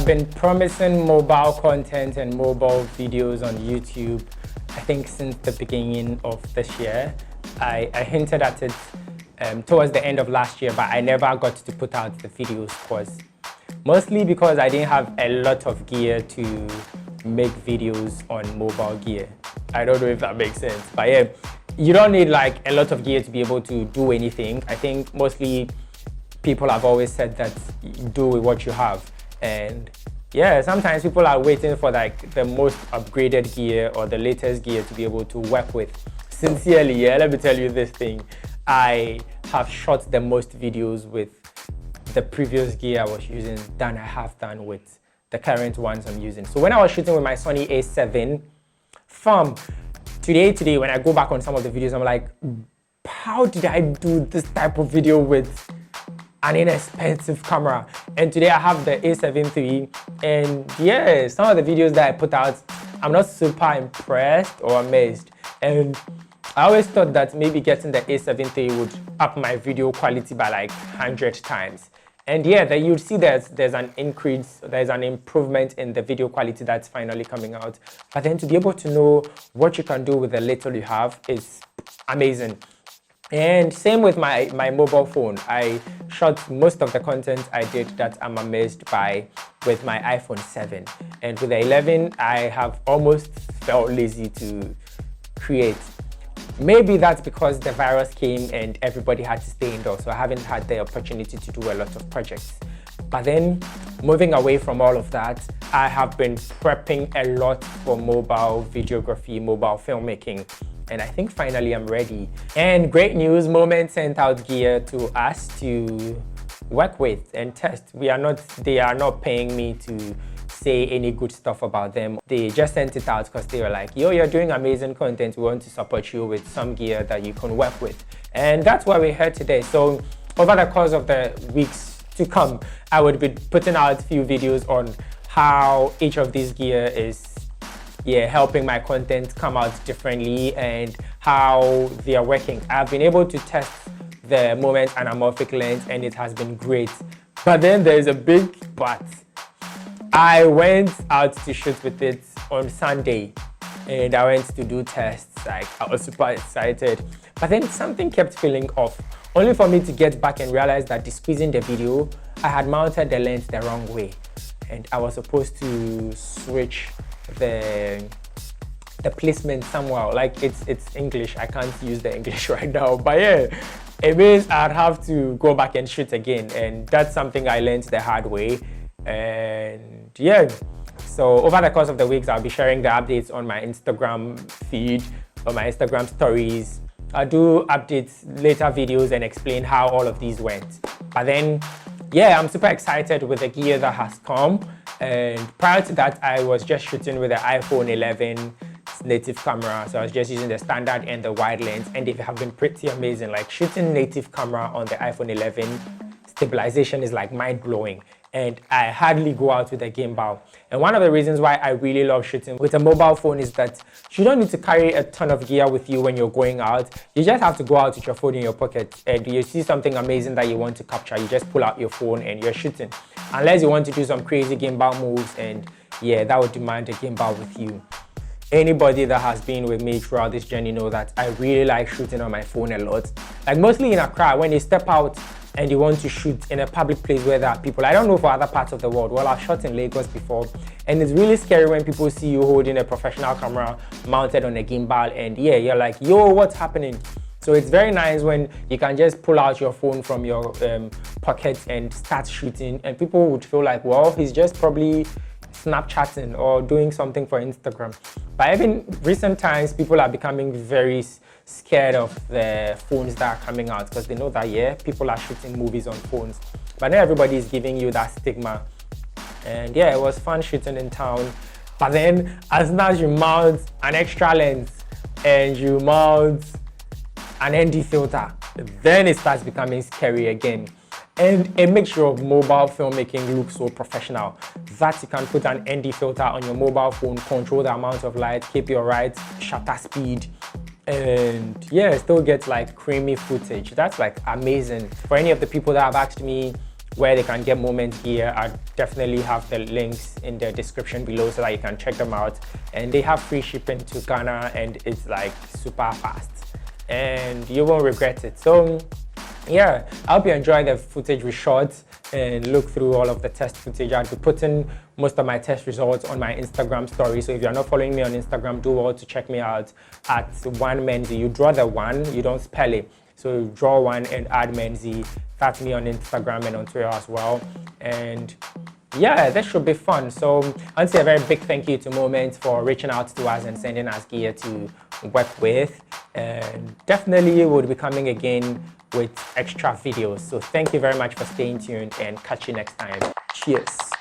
been promising mobile content and mobile videos on YouTube, I think since the beginning of this year. I hinted at it towards the end of last year, but I never got to put out the videos mostly because I didn't have a lot of gear to make videos on mobile gear. I don't know if that makes sense, but yeah, you don't need like a lot of gear to be able to do anything. I think mostly people have always said that do with what you have. And yeah, sometimes people are waiting for like the most upgraded gear or the latest gear to be able to work with. Sincerely, yeah, let me tell you this thing. I have shot the most videos with the previous gear I was using than I have done with the current ones I'm using. So when I was shooting with my Sony A7, today when I go back on some of the videos, I'm like, how did I do this type of video with an inexpensive camera? And today I have the A7 III, and yeah, some of the videos that I put out, I'm not super impressed or amazed. And I always thought that maybe getting the A7 III would up my video quality by like 100 times. And yeah, then you'd see there's an increase, there's an improvement in the video quality that's finally coming out. But then to be able to know what you can do with the little you have is amazing. And same with my mobile phone. I shot most of the content I did that I'm amazed by with my iPhone 7. And with the 11, I have almost felt lazy to create. Maybe that's because the virus came and everybody had to stay indoors, so I haven't had the opportunity to do a lot of projects. But then, moving away from all of that, I have been prepping a lot for mobile videography, mobile filmmaking, and I think finally I'm ready. And great news, Moment sent out gear to us to work with and test. They are not paying me to say any good stuff about them. They just sent it out because they were like, yo, you're doing amazing content. We want to support you with some gear that you can work with. And that's why we're here today. So over the course of the weeks to come, I would be putting out a few videos on how each of these gear is helping my content come out differently and how they are working. I've been able to test the Moment anamorphic lens and it has been great. But then there's a big but. I went out to shoot with it on Sunday and I went to do tests. Like, I was super excited, but then something kept feeling off, only for me to get back and realize that squeezing the video, I had mounted the lens the wrong way and I was supposed to switch the placement somewhere. Like, it's English, I can't use the English right now, but yeah, it means I'd have to go back and shoot again, and that's something I learned the hard way. And yeah, so over the course of the weeks, I'll be sharing the updates on my Instagram feed, on my Instagram stories. I'll do updates, later videos, and explain how all of these went. But then, yeah, I'm super excited with the gear that has come. And prior to that, I was just shooting with the iPhone 11 native camera. So I was just using the standard and the wide lens, and they have been pretty amazing. Like, shooting native camera on the iPhone 11, stabilization is like mind-blowing. And I hardly go out with a gimbal. And one of the reasons why I really love shooting with a mobile phone is that you don't need to carry a ton of gear with you when you're going out. You just have to go out with your phone in your pocket, and you see something amazing that you want to capture, you just pull out your phone and you're shooting. Unless you want to do some crazy gimbal moves, and yeah, that would demand a gimbal with you. Anybody that has been with me throughout this journey know that I really like shooting on my phone a lot. Like, mostly in Accra, when you step out and you want to shoot in a public place where there are people. I don't know for other parts of the world. Well, I've shot in Lagos before, and it's really scary when people see you holding a professional camera mounted on a gimbal, and yeah, you're like, yo, what's happening? So it's very nice when you can just pull out your phone from your pocket and start shooting, and people would feel like, well, he's just probably Snapchatting or doing something for Instagram. But even recent times, people are becoming very scared of the phones that are coming out because they know that, yeah, people are shooting movies on phones. But not everybody is giving you that stigma. And yeah, it was fun shooting in town. But then as soon as you mount an extra lens and you mount an ND filter, then it starts becoming scary again. And a mixture of mobile filmmaking looks so professional that you can put an ND filter on your mobile phone, control the amount of light, keep your right shutter speed, and yeah, still get like creamy footage. That's like amazing. For any of the people that have asked me, where they can get Moment Gear. I definitely have the links in the description below so that you can check them out. And they have free shipping to Ghana, and it's like super fast, and you won't regret it. So yeah, I hope you enjoy the footage we shot and look through all of the test footage. I'll be putting most of my test results on my Instagram story. So if you're not following me on Instagram, do well to check me out at one Menzi. You draw the one, you don't spell it. So you draw one and add Menzi. That's me on Instagram and on Twitter as well. And yeah, that should be fun. So I want to say a very big thank you to Moment for reaching out to us and sending us gear to work with. And definitely we'll be coming again with extra videos. So thank you very much for staying tuned, and catch you next time. Cheers.